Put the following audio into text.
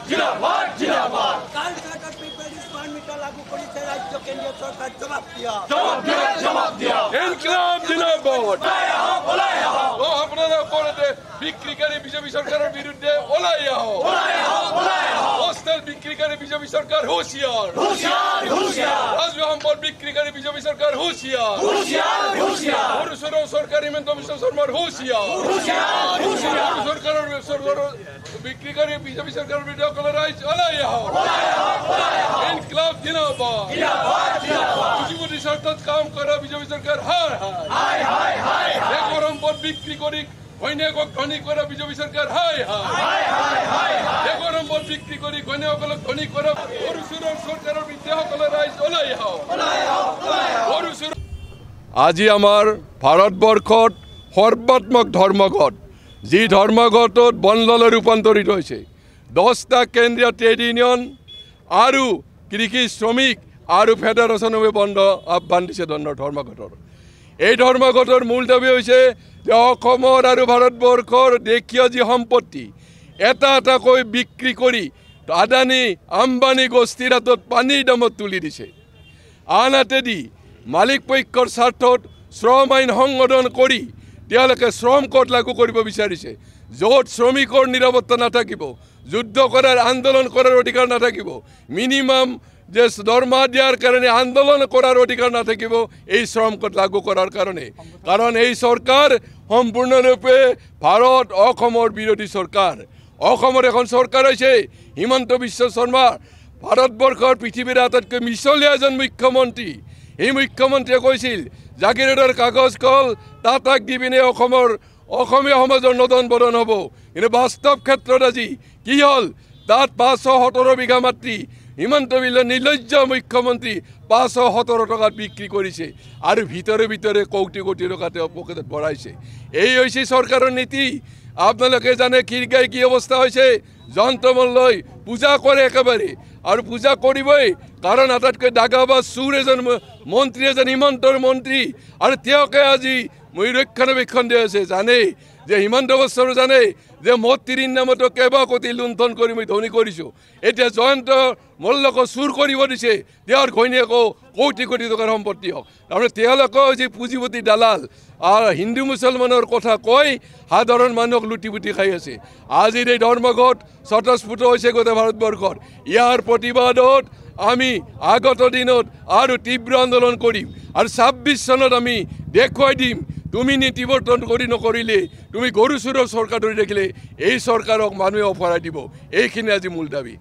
জিন্দাবাদ জিন্দাবাদ কাল সরকার প্রিপেয়ার্ড স্মার্ট মিটার লাগু করেছে রাজ্য কেন্দ্রীয় সরকার জবাব দিয়া জবাব দিয়া ইনকলাব জিন্দাবাদ লায়া হো বলায়া হো ও আপনারা পড়তে বিক্রিকারী বিজেপি সরকারের বিরুদ্ধে ওলাইয়া হো হোস্টেল বিক্রিকারী বিজেপি সরকার হুঁশিয়ার হুশিয়ার হুশিয়ার রাজু সম্পদ বিক্রিকারী বিজেপি সরকার হুঁশিয়ার হুশিয়ার হুশিয়ার পুরুষের সরকার হিমন্ত বিশ্ব শর্মার হুঁশিয়ার হুশিয়ার হুশিয়ার সরকারের বিক্রিকারী বিজেপি সরকারের বিরুদ্ধে ওলাইয়া হো ইনকলাব জিন্দাবাদ জিন্দাবাদ জিন্দাবাদ পুঁজিপতি স্বার্থ কাম করা বিজেপি সরকার হায় হায় হায় হায় হায় গরম পদ বিক্রি করি গয়নাক ধনী করা বিজেপি সরকার হায় হায় গরম পদ বিক্রি করি গয়নাসকলক ধনী কৰা সৰুচুৰৰ চৰকাৰৰ বিৰুদ্ধে সকলে ৰাইজ ওলাই আহক। আজি আমাৰ ভাৰতবৰ্ষত সৰ্বাত্মক ধৰ্মঘট, যি ধৰ্মঘটত বনদলে ৰূপান্তৰিত হৈছে। 10টা কেন্দ্ৰীয় ট্ৰেড ইউনিয়ন আৰু কৃষি শ্ৰমিক আৰু ফেডাৰেশ্যনে বন্ধ আহ্বান দিছে ধৰ্মঘটৰ। এই ধৰ্মঘটৰ মূল দাবী হৈছে যে অসমৰ আৰু ভাৰতবৰ্ষৰ দেশীয় যি সম্পত্তি এটা এটাকৈ বিক্ৰী কৰি আদানী আম্বানী গোষ্ঠীৰ হাতত পানীৰ দামত তুলি দিছে। আনহাতেদি মালিক পক্ষৰ স্বাৰ্থত শ্ৰম আইন সংশোধন কৰি তেওঁলোকে শ্ৰম কোড লাগু কৰিব বিচাৰিছে, য'ত শ্ৰমিকৰ নিৰাপত্তা নাথাকিব, যুদ্ধ কৰাৰ আন্দোলন কৰাৰ অধিকাৰ নাথাকিব, মিনিমাম যে দৰমহা দিয়াৰ কাৰণে আন্দোলন কৰাৰ অধিকাৰ নাথাকিব এই শ্ৰম কোড লাগু কৰাৰ কাৰণে। কাৰণ এই চৰকাৰ সম্পূৰ্ণৰূপে ভাৰত অসমৰ বিৰোধী চৰকাৰ। অসমৰ এখন চৰকাৰ হৈছে হিমন্ত বিশ্ব শৰ্মা, ভাৰতবৰ্ষৰ পৃথিৱীৰ আটাইতকৈ মিছলীয়া এজন মুখ্যমন্ত্ৰী। এই মুখ্যমন্ত্ৰীয়ে কৈছিল জাগিৰোডৰ কাগজ কল তাতাক দি পিনে অসমীয়া সমাজৰ নদন বদন হ'ব, কিন্তু বাস্তৱ ক্ষেত্ৰত আজি কি হ'ল, তাত 517 বিঘা মাটি হিমন্ত বিশ্ব নিৰ্লজ্জ মুখ্যমন্ত্ৰী 517 টকাত বিক্ৰী কৰিছে আৰু ভিতৰে ভিতৰে কোটি কোটি টকা তেওঁ পকেটত ভৰাইছে। এই হৈছে চৰকাৰৰ নীতি। আপোনালোকে জানে খিৰগাই কি অৱস্থা হৈছে, যন্ত্ৰমল লৈ পূজা কৰে একেবাৰে, আৰু পূজা কৰিবই, কাৰণ আটাইতকৈ দাগাবাজ চুৰ এজন মন্ত্ৰী, এজন হিমন্তৰ মন্ত্ৰী, আৰু তেওঁকে আজি ৰক্ষণাবেক্ষণ দি আছে। জানে যে হিমন্ত বস্ত্ৰও জানে যে মতিৰিৰ নামতো কেইবা কোটি লুণ্ঠন কৰি মই ধনী কৰিছোঁ। এতিয়া জয়ন্ত মল্লকো চুৰ কৰিব দিছে, তেওঁৰ ঘৈণীয়েকো কোটি কোটি টকাৰ সম্পত্তি হওক। তাৰমানে তেওঁলোকেও যি পুঁজিপতি দালাল আৰু হিন্দু মুছলমানৰ কথা কৈ সাধাৰণ মানুহক লুটি পুটি খাই আছে। আজিৰ এই ধৰ্মঘট স্বতঃস্ফূৰ্ত হৈছে গোটেই ভাৰতবৰ্ষত। ইয়াৰ প্ৰতিবাদত আমি আগত দিনত আৰু তীব্ৰ আন্দোলন কৰিম, আৰু 26 চনত আমি দেখুৱাই দিম তুমি নীতিবৰ্তন কৰি নকৰিলে, তুমি গৰু চুৰৰ চৰকাৰ ধৰি ৰাখিলে এই চৰকাৰক মানুহে অফৰাই দিব। এইখিনি আজি মূল দাবী।